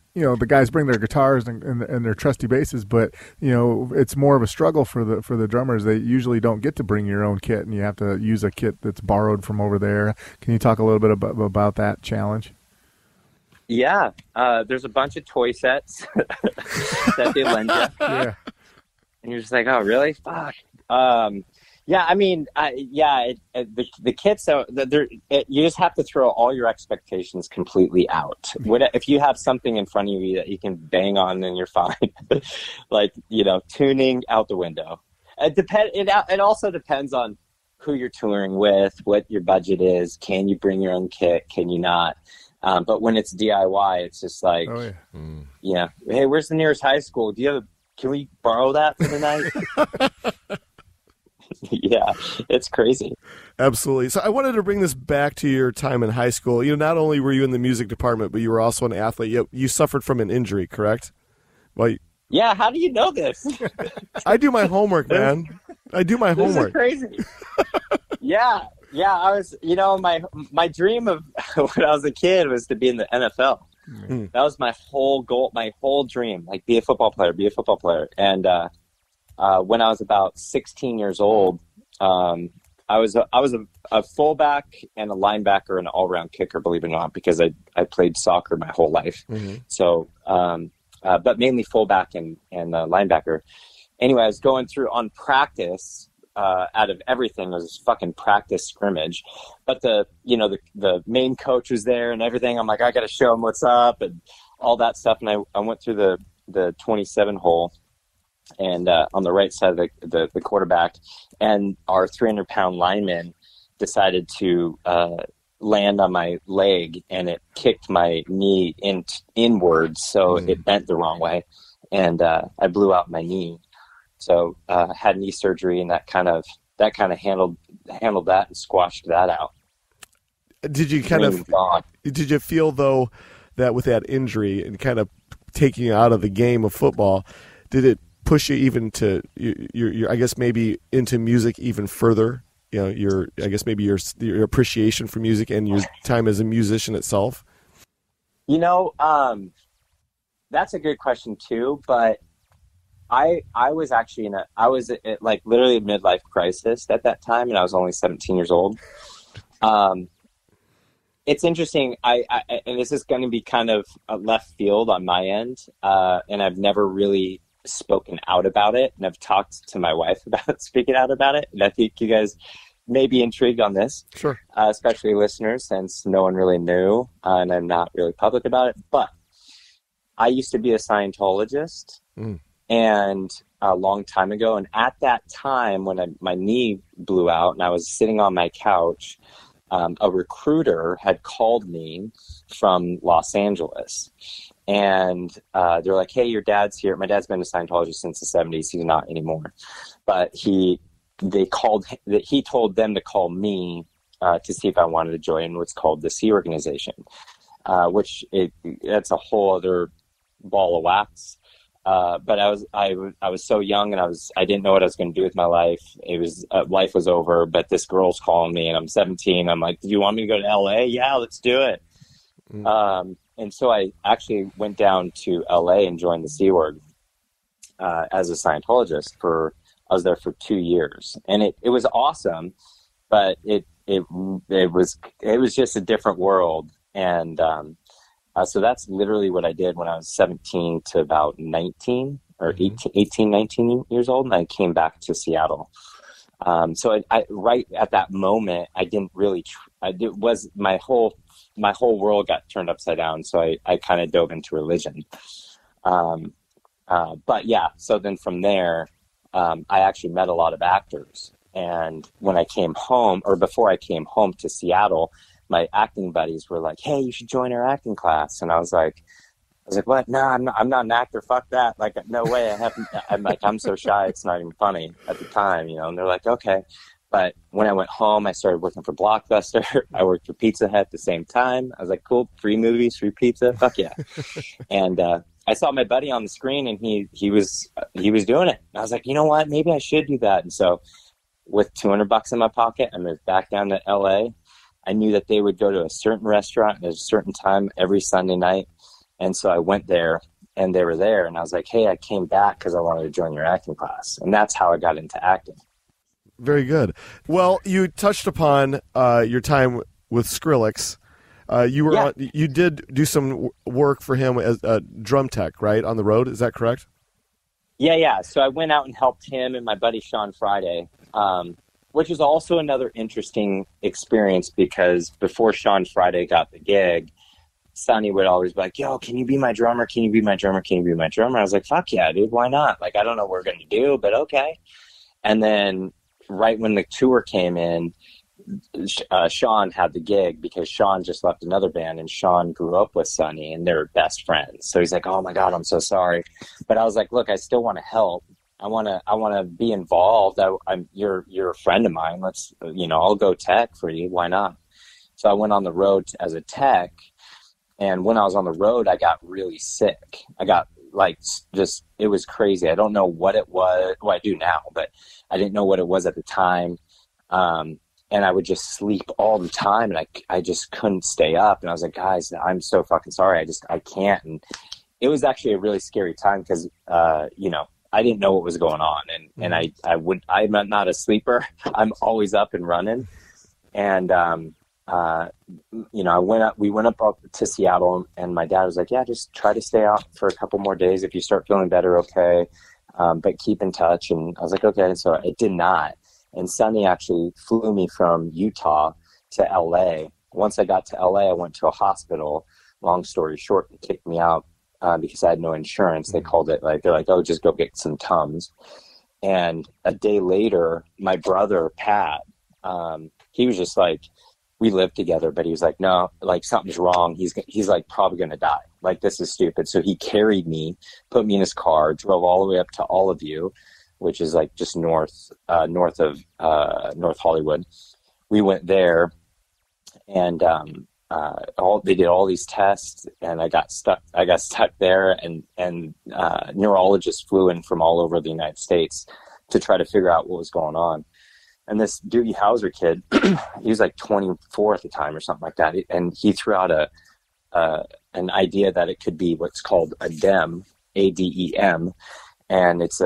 guys bring their guitars and their trusty basses, but it's more of a struggle for the drummers. They usually don't get to bring your own kit, and you have to use a kit that's borrowed from over there. Can you talk a little bit about that challenge? Yeah, there's a bunch of toy sets that they lend you. Yeah. And you're just like, oh, really? Fuck. Yeah, I mean, the kids, you just have to throw all your expectations completely out. If you have something in front of you that you can bang on, then you're fine. Like, tuning out the window. It also depends on who you're touring with, what your budget is. Can you bring your own kit? Can you not? But when it's DIY, it's just like, hey, where's the nearest high school? Can we borrow that for the night? Yeah, it's crazy. Absolutely. So I wanted to bring this back to your time in high school. Not only were you in the music department, but you were also an athlete. You suffered from an injury, correct? Well, yeah, how do you know this? I do my homework, man. I do my homework. This is crazy. Yeah, I was, my dream of when I was a kid was to be in the NFL. Mm. That was my whole goal, my whole dream, like be a football player. And when I was about 16 years old, I was a fullback and a linebacker and an all-around kicker, believe it or not, because I played soccer my whole life. Mm-hmm. So, but mainly fullback and linebacker. Anyway, I was going through on practice. Out of everything, it was fucking practice scrimmage. But the main coach was there and everything. I'm like, I got to show him what's up and all that stuff. And I went through the 27 hole. And on the right side of the quarterback, and our 300-pound lineman decided to land on my leg, and it kicked my knee inwards, so it bent the wrong way, and I blew out my knee. So had knee surgery, and that kind of handled that and squashed that out. Did you did you feel though that with that injury and kind of taking you out of the game of football, did it push you even to your I guess maybe into music even further? Your appreciation for music and your time as a musician itself. That's a good question too. But I was actually at like literally a midlife crisis at that time, and I was only 17 years old. It's interesting. And this is going to be kind of a left field on my end, and I've never really spoken out about it, and I've talked to my wife about speaking out about it, and I think you guys may be intrigued on this. Sure. Especially listeners, since no one really knew, and I'm not really public about it. But I used to be a Scientologist, and a long time ago, and at that time when my knee blew out and I was sitting on my couch, a recruiter had called me from Los Angeles. And they're like, hey, your dad's here. My dad's been a Scientologist since the 70s. He's not anymore. But he told them to call me to see if I wanted to join what's called the Sea Organization, that's a whole other ball of wax. But I was so young, and I didn't know what I was going to do with my life. It was life was over. But this girl's calling me, and I'm 17. I'm like, do you want me to go to LA? Yeah, let's do it. And so I actually went down to LA and joined the Sea Org as a Scientologist. I was there for 2 years, and it was awesome, but it was just a different world. And so that's literally what I did when I was 17 to about 19 or 18, 19 years old, and I came back to Seattle. So I right at that moment, I didn't really. My whole world got turned upside down, so I kind of dove into religion. But yeah, so then from there, I actually met a lot of actors. And when I came home, or before I came home to Seattle, my acting buddies were like, hey, you should join our acting class. And I was like, what? No, I'm not an actor. Fuck that. Like, no way. I'm so shy. It's not even funny at the time, And they're like, okay. But when I went home, I started working for Blockbuster. I worked for Pizza Hut at the same time. I was like, cool, free movies, free pizza. Fuck yeah. And I saw my buddy on the screen, and he was doing it. And I was like, you know what? Maybe I should do that. And so with $200 in my pocket, I moved back down to LA. I knew that they would go to a certain restaurant at a certain time every Sunday night. And so I went there, and they were there. And I was like, hey, I came back because I wanted to join your acting class. And that's how I got into acting. Very good. Well, you touched upon your time with Skrillex. You did do some work for him as a drum tech, right, on the road. Is that correct? Yeah. So I went out and helped him and my buddy Sean Friday which is also another interesting experience because before Sean Friday got the gig, Sonny would always be like, yo, can you be my drummer? Can you be my drummer? Can you be my drummer? I was like, fuck yeah, dude. Why not? Like, I don't know what we're going to do, but okay. And then right when the tour came in, Sean had the gig because Sean just left another band, and Sean grew up with Sonny and they're best friends. So he's like, oh my God, I'm so sorry. But I was like, look, I still want to help. I want to be involved. You're a friend of mine. Let's, I'll go tech for you. Why not? So I went on the road as a tech. And when I was on the road, I got really sick. I got it was crazy. I don't know what it was. Well, I do now, but I didn't know what it was at the time. And I would just sleep all the time, and I just couldn't stay up. And I was like, guys, I'm so fucking sorry. I can't. And it was actually a really scary time because, I didn't know what was going on. And I'm not a sleeper. I'm always up and running. And, we went up to Seattle, and my dad was like, yeah, just try to stay out for a couple more days. If you start feeling better, okay. But keep in touch. And I was like, okay. And so it did not. And Sonny actually flew me from Utah to LA. Once I got to LA, I went to a hospital. Long story short, they kicked me out because I had no insurance. They called it they're like, oh, just go get some Tums. And a day later, my brother, Pat, he was just like, we lived together, but he was like, no, something's wrong. He's like probably going to die. Like, this is stupid. So he carried me, put me in his car, drove all the way up to All of You, which is just north of North Hollywood. We went there, and they did all these tests, and I got stuck there, and neurologists flew in from all over the United States to try to figure out what was going on. And this Doogie Howser kid, he was 24 at the time or something like that, and he threw out an idea that it could be what's called a DEM, ADEM. And it's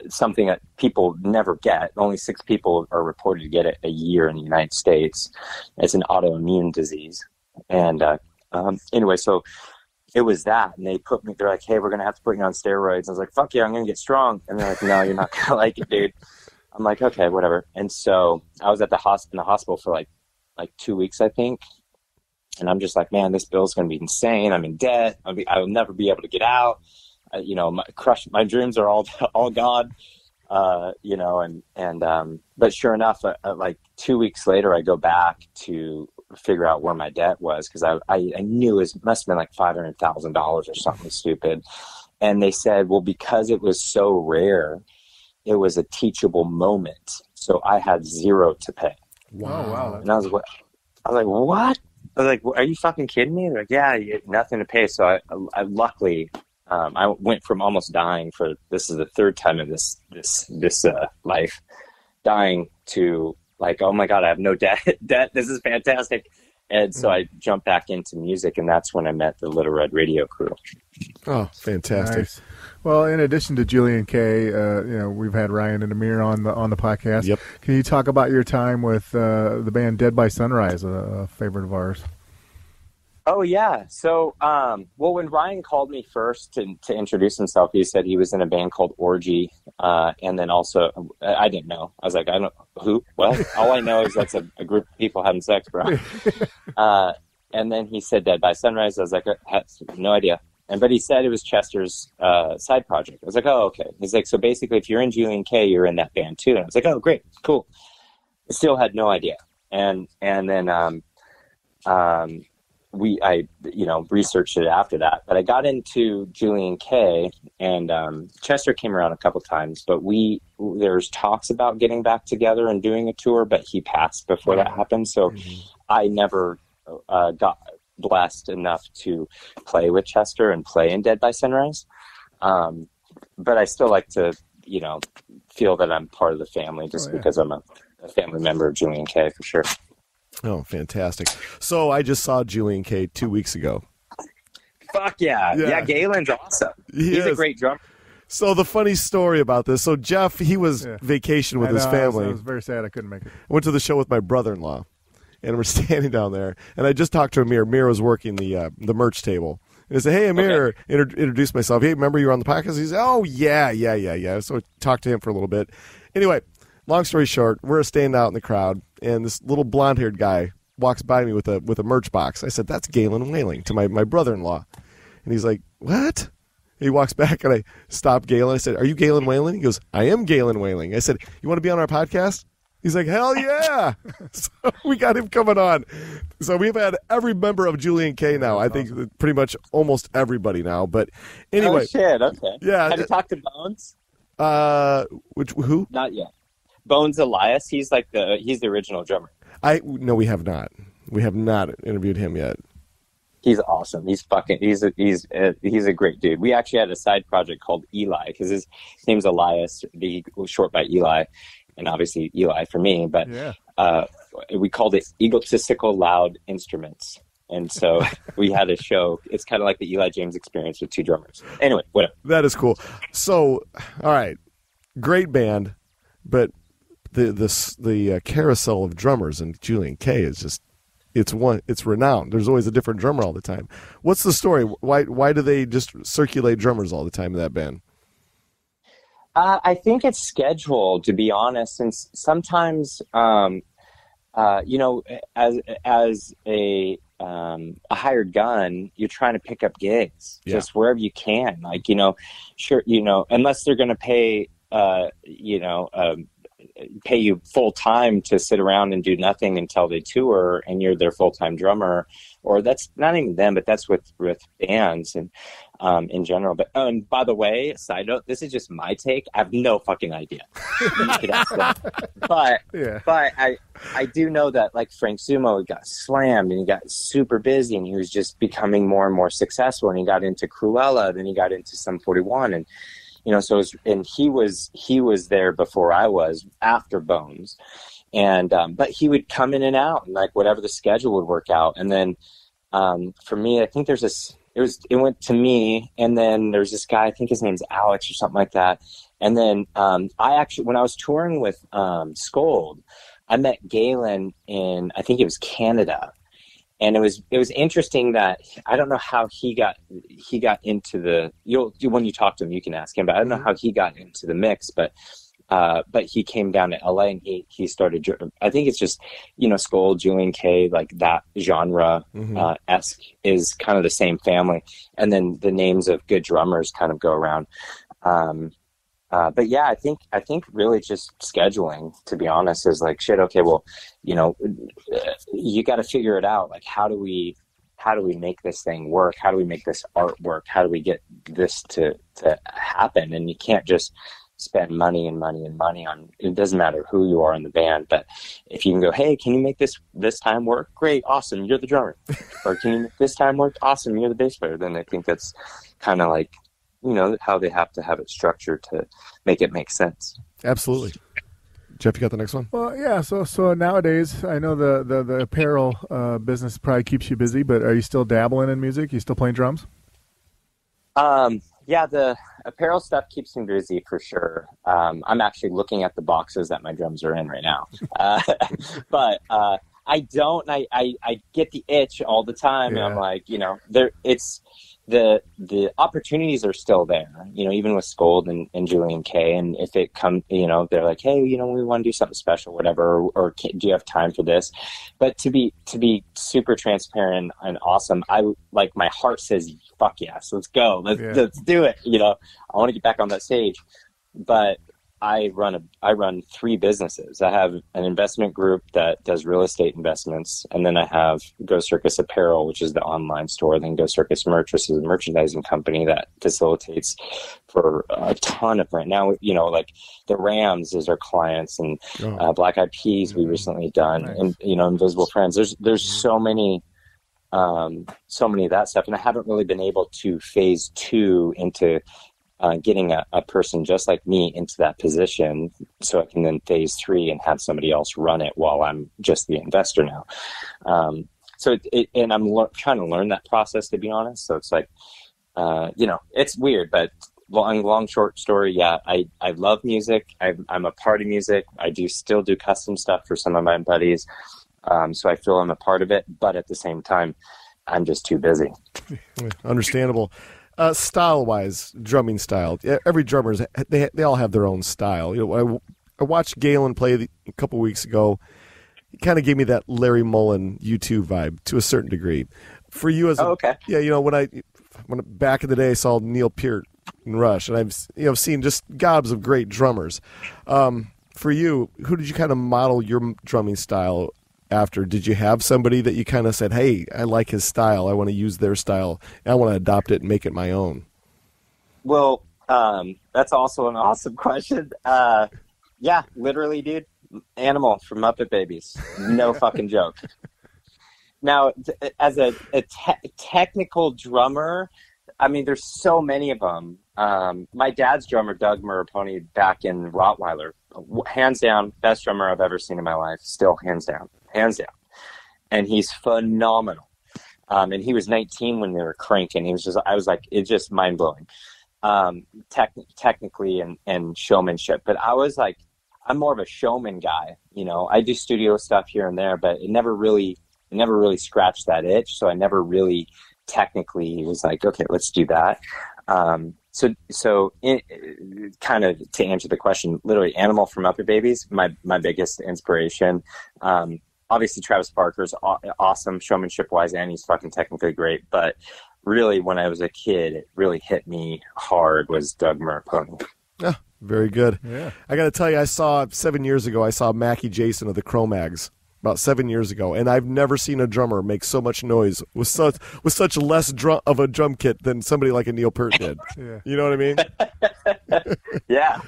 something that people never get. Only 6 people are reported to get it a year in the United States. It's an autoimmune disease. And anyway, so it was that. And they're like, hey, we're going to have to put you on steroids. I was like, fuck yeah, I'm going to get strong. And they're like, no, you're not going to like it, dude. I'm like, okay, whatever. And so I was at the hospital for like 2 weeks, I think. And I'm just like, man, this bill's going to be insane. I'm in debt. I will never be able to get out. My dreams are all gone, but sure enough, 2 weeks later, I go back to figure out where my debt was. Cause I knew it must've been $500,000 or something stupid. And they said, well, because it was so rare, it was a teachable moment. So I had 0 to pay. Wow. And I was like, what? I was like, are you fucking kidding me? They're like, yeah, you had nothing to pay. So I luckily, I went from almost dying this is the 3rd time in this life, dying to oh my God, I have no debt. This is fantastic. And so I jumped back into music, and that's when I met the Little Red Radio crew. Oh, fantastic. Nice. Well, in addition to Julien-K, we've had Ryan and Amir on the podcast. Yep. Can you talk about your time with the band Dead by Sunrise, a favorite of ours? Oh, yeah. So, when Ryan called me first to introduce himself, he said he was in a band called Orgy. And then also, I didn't know. I was like, I don't who? Well, all I know is that's a group of people having sex, bro. And then he said Dead by Sunrise. I was like, I had no idea. But he said it was Chester's side project. I was like, oh, okay. He's like, so basically, if you're in Julien-K, you're in that band too. And I was like, oh, great, cool. I still had no idea. And then I researched it after that. But I got into Julien-K, and Chester came around a couple times. But there's talks about getting back together and doing a tour, but he passed before that happened. So I never got blessed enough to play with Chester and play in Dead by Sunrise. But I still like to, feel that I'm part of the family because I'm a family member of Julien-K for sure. Oh, fantastic. So I just saw Julien-K 2 weeks ago. Fuck yeah. Yeah, Galen's awesome. He's a great drummer. So the funny story about this, so Jeff, he was vacation with his family. I was very sad I couldn't make it. I went to the show with my brother-in-law, and we're standing down there, and I just talked to Amir. Amir was working the merch table. And I said, hey, Amir, introduced myself. Hey, remember you were on the podcast? He said, oh, yeah. So I talked to him for a little bit. Anyway, long story short, we're standing out in the crowd, and this little blonde-haired guy walks by me with a merch box. I said, "That's Galen Whaling," to my brother-in-law. And he's like, "What?" He walks back, and I stopped Galen. I said, "Are you Galen Whaling?" He goes, "I am Galen Whaling." I said, "You want to be on our podcast?" He's like, "Hell yeah." So we got him coming on. So we've had every member of Julien-K now. I think pretty much almost everybody now. But anyway. Oh, shit. Okay. Yeah. Have you talked to Bones? Who? Not yet. Bones Elias. He's the original drummer. No, we have not. We have not interviewed him yet. He's awesome. He's a great dude. We actually had a side project called Eli because his name's Elias. He was short by Eli, and obviously Eli for me. But we called it Egotistical Loud Instruments. And so we had a show. It's kind of like the Eli James Experience with two drummers. Anyway, whatever. That is cool. So, all right, great band, but the carousel of drummers in Julien-K is just it's renowned. There's always a different drummer all the time. What's the story? Why do they just circulate drummers all the time in that band? I think it's scheduled, to be honest, and sometimes as a hired gun, you're trying to pick up gigs just wherever you can. Like, unless they're going to pay you full time to sit around and do nothing until they tour and you're their full-time drummer, or that's not even them, but that's with bands and in general. But by the way, side note, this is just my take. I have no fucking idea. You could ask them. But I do know that, like, Frank Sumo got slammed and he got super busy and he was just becoming more and more successful, and he got into Cruella, then he got into Sum 41, and he was there before I was, after Bones. And, but he would come in and out, and like whatever the schedule would work out. And then, for me, I think it went to me, and then there's this guy, I think his name's Alex or something like that. And then, when I was touring with, SKOLD, I met Galen in, I think it was Canada. And it was interesting that I don't know how he got into when you talk to him, you can ask him, but I don't know how he got into the mix, but he came down to LA and he started, I think it's just, SKOLD, Julien-K, like that genre, esque is kind of the same family. And then the names of good drummers kind of go around. But yeah, I think really just scheduling, to be honest, is like, shit, okay, well, you got to figure it out. Like, how do we make this thing work? How do we make this art work? How do we get this to happen? And you can't just spend money on, it doesn't matter who you are in the band, but if you can go, hey, can you make this time work? Great. Awesome. You're the drummer. Or can you make this time work? Awesome. You're the bass player. Then I think that's kind of like, how they have to have it structured to make it make sense. Absolutely. Jeff, you got the next one? Well, yeah. So nowadays, I know the apparel business probably keeps you busy, but are you still dabbling in music? You still playing drums? Yeah, the apparel stuff keeps me busy for sure. I'm actually looking at the boxes that my drums are in right now. But I don't. I get the itch all the time. Yeah. And I'm like, the opportunities are still there, even with SKOLD and Julien-K. And if it comes, they're like, hey, we want to do something special, whatever, or do you have time for this? But to be super transparent and awesome, my heart says, fuck yes, let's go. Let's do it. I want to get back on that stage, but I run 3 businesses. I have an investment group that does real estate investments, and then I have Ghost Circus Apparel, which is the online store. Then Ghost Circus Merch, which is a merchandising company that facilitates for a ton of right now. Like the Rams is our clients, and Black Eyed Peas we recently done, nice. And Invisible Friends. There's so many of that stuff, and I haven't really been able to phase 2 into getting a person just like me into that position, so I can then phase 3 and have somebody else run it while I'm just the investor now. And I'm trying to learn that process, to be honest. So it's like, it's weird, but long short story. Yeah, I love music. I'm a part of music. I still do custom stuff for some of my buddies. So I feel I'm a part of it, but at the same time, I'm just too busy. Understandable. Style-wise, drumming style. Every drummer they all have their own style. I watched Galen play a couple weeks ago. He kind of gave me that Larry Mullen U2 vibe to a certain degree. For you as okay. Yeah, you know, when back in the day I saw Neil Peart and Rush, and I've seen just gobs of great drummers. For you, who did you kind of model your drumming style after? Did you have somebody that you kind of said, hey, I like his style, I want to use their style, and I want to adopt it and make it my own? Well, that's also an awesome question. Yeah, literally, dude, Animal from Muppet Babies. No fucking joke. Now, as a technical drummer, I mean, there's so many of them. My dad's drummer, Doug Maraponi, back in Rottweiler, hands down, best drummer I've ever seen in my life. Still, hands down. And he's phenomenal. And he was 19 when they were cranking. I was like, it's just mind blowing, technically and showmanship. But I was like, I'm more of a showman guy. You know, I do studio stuff here and there, but it never really scratched that itch. So I never really technically was like, okay, let's do that. So kind of to answer the question, literally Animal from Muppet Babies, my biggest inspiration. Obviously Travis Barker's awesome showmanship wise, and he's fucking technically great. But really, when I was a kid, it really hit me hard was Doug Maraponi. Yeah, very good. Yeah. I got to tell you, 7 years ago, I saw Mackie Jason of the Cro-Mags. About 7 years ago, and I've never seen a drummer make so much noise with such less of a drum kit than somebody like a Neil Peart did. Yeah. You know what I mean? Yeah.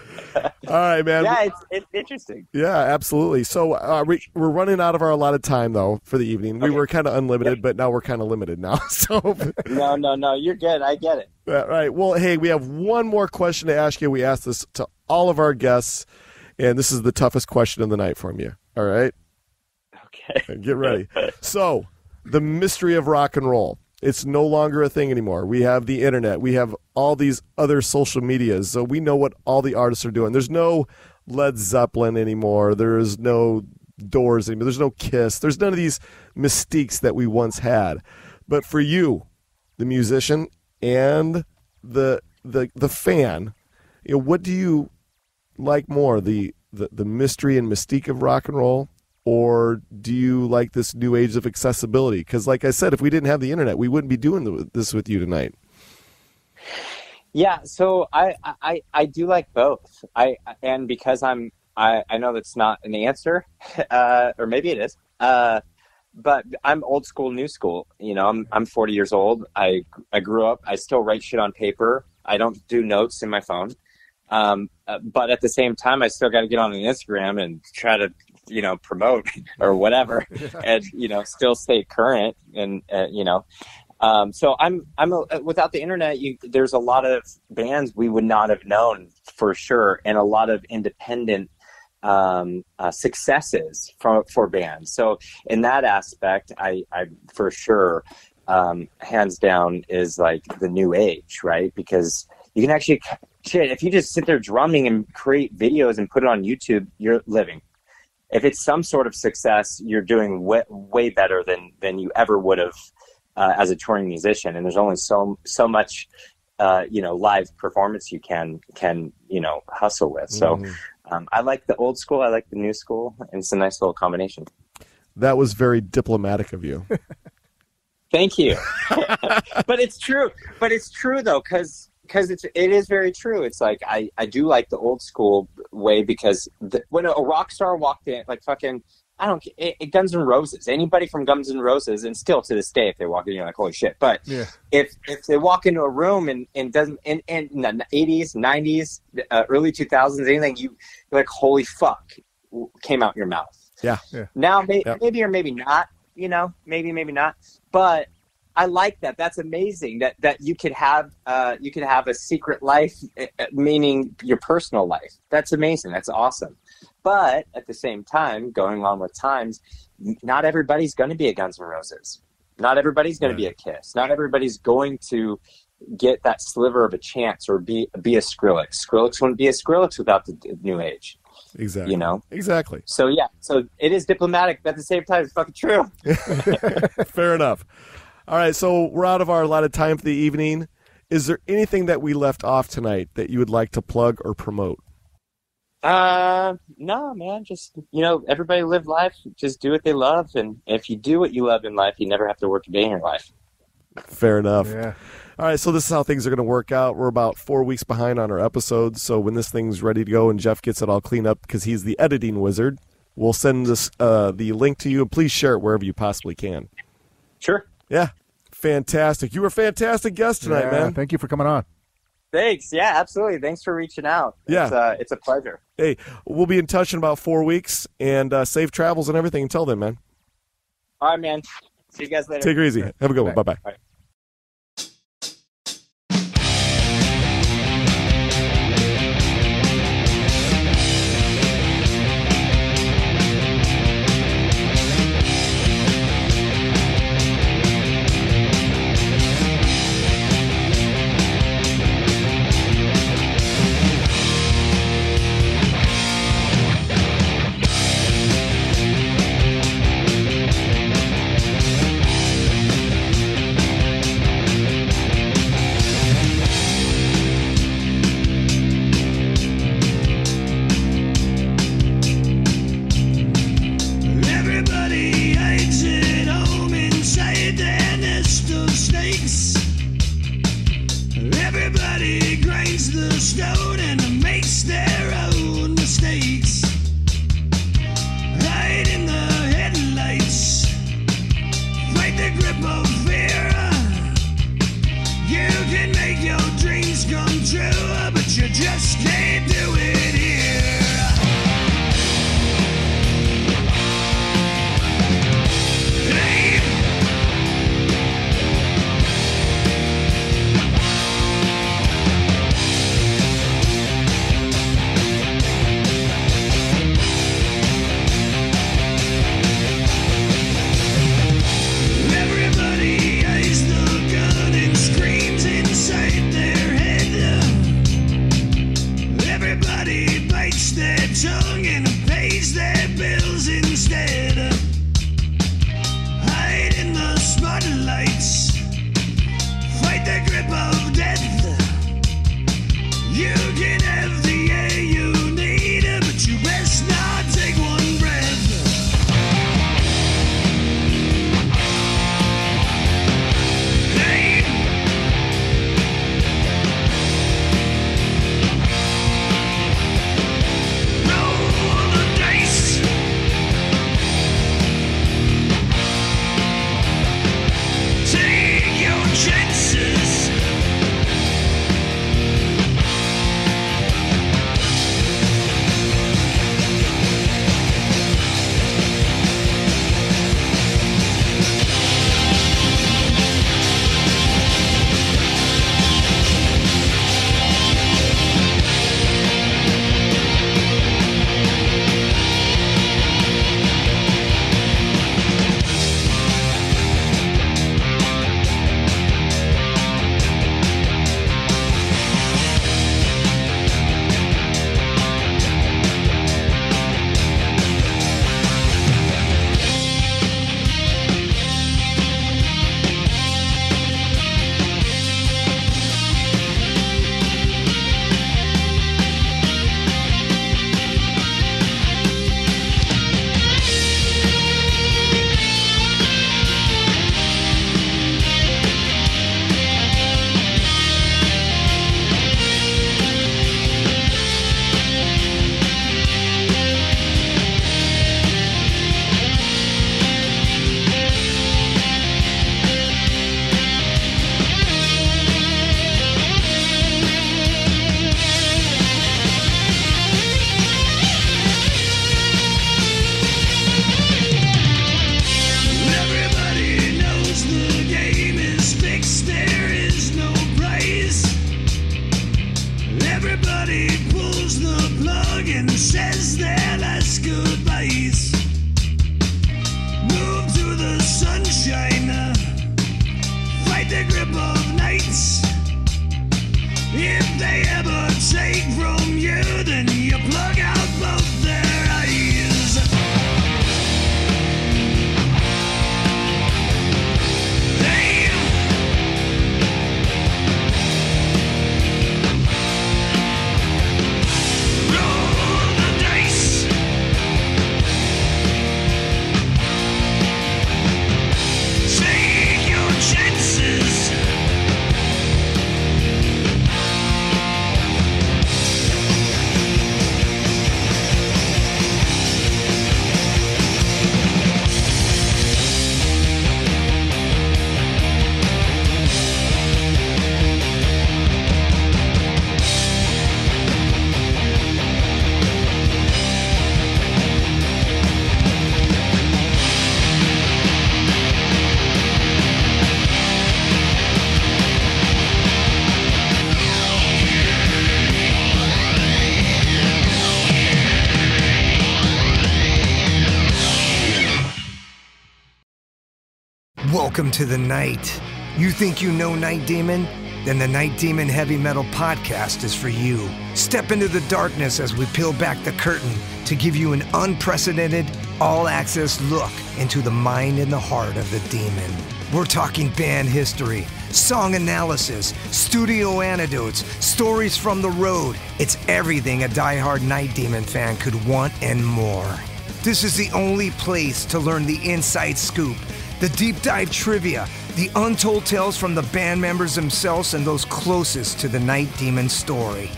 All right, man. Yeah, it's interesting. Yeah, absolutely. So we're running out of our allotted time, though, for the evening. We were kind of unlimited, but now we're kind of limited now. So No, you're good. I get it. All right. Well, hey, we have one more question to ask you. We asked this to all of our guests, and this is the toughest question of the night from you. All right? Okay. Get ready. So, the mystery of rock and roll. It's no longer a thing anymore. We have the internet. We have all these other social medias. So we know what all the artists are doing. There's no Led Zeppelin anymore. There's no Doors anymore. There's no Kiss. There's none of these mystiques that we once had. But for you, the musician and the fan, you know, what do you like more? The mystery and mystique of rock and roll? Or do you like this new age of accessibility? Because, like I said, if we didn't have the internet, we wouldn't be doing this with you tonight. Yeah, so I do like both. And because I know that's not an answer, or maybe it is. But I'm old school, new school. You know, I'm 40 years old. I grew up. I still write shit on paper. I don't do notes in my phone. But at the same time, I still got to get on Instagram and try to, you know, promote or whatever, and, you know, still stay current. And, you know, so without the internet, there's a lot of bands we would not have known for sure. And a lot of independent, successes for bands. So in that aspect, I for sure, hands down is like the new age, right? Because you can actually, if you just sit there drumming and create videos and put it on YouTube, you're living. If it's some sort of success, you're doing way better than you ever would have as a touring musician. And there's only so much, you know, live performance you can you know, hustle with. So I like the old school, I like the new school, and it's a nice little combination. That was very diplomatic of you. Thank you. But it's true. But it's true though, because it is very true. It's like I do like the old school way, because when a rock star walked in, like fucking, I don't Guns N' Roses, anybody from Guns N' Roses, and still to this day, if they walk in, you're like, holy shit. But yeah. if they walk into a room and doesn't in the 80s, 90s, early 2000s, anything, you're like, holy fuck, came out your mouth. Yeah. Now maybe or maybe not. You know, maybe not. But I like that. That's amazing. That you could have a secret life, meaning your personal life. That's amazing. That's awesome. But at the same time, going on with times, not everybody's going to be a Guns N' Roses. Not everybody's going to be a Kiss. Not everybody's going to get that sliver of a chance or be a Skrillex. Skrillex wouldn't be a Skrillex without the new age. Exactly. You know? Exactly. So yeah. So it is diplomatic, but at the same time, it's fucking true. Fair enough. All right, so we're out of our allotted time for the evening. Is there anything that we left off tonight that you would like to plug or promote? No, man. Just, everybody live life. Just do what they love. And if you do what you love in life, you never have to work a day in your life. Fair enough. Yeah. All right, so this is how things are going to work out. We're about 4 weeks behind on our episodes, so when this thing's ready to go and Jeff gets it all cleaned up because he's the editing wizard, we'll send this the link to you, and please share it wherever you possibly can. Sure. Yeah, fantastic. You were a fantastic guest tonight, man. Thank you for coming on. Thanks. Yeah, absolutely. Thanks for reaching out. Yeah. It's a pleasure. Hey, we'll be in touch in about 4 weeks, and safe travels and everything until then, man. All right, man. See you guys later. Take it easy. Have a good one. Bye-bye. All right. Welcome to the night. You think you know Night Demon? Then the Night Demon Heavy Metal Podcast is for you. Step into the darkness as we peel back the curtain to give you an unprecedented, all-access look into the mind and the heart of the demon. We're talking band history, song analysis, studio anecdotes, stories from the road. It's everything a diehard Night Demon fan could want and more. This is the only place to learn the inside scoop, the deep dive trivia, the untold tales from the band members themselves and those closest to the Night Demon story.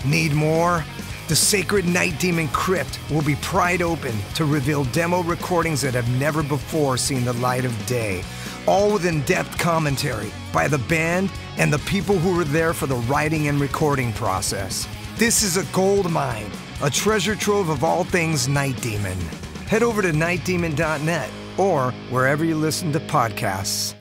Need more? The sacred Night Demon Crypt will be pried open to reveal demo recordings that have never before seen the light of day, all with in-depth commentary by the band and the people who were there for the writing and recording process. This is a gold mine, a treasure trove of all things Night Demon. Head over to nightdemon.net or wherever you listen to podcasts.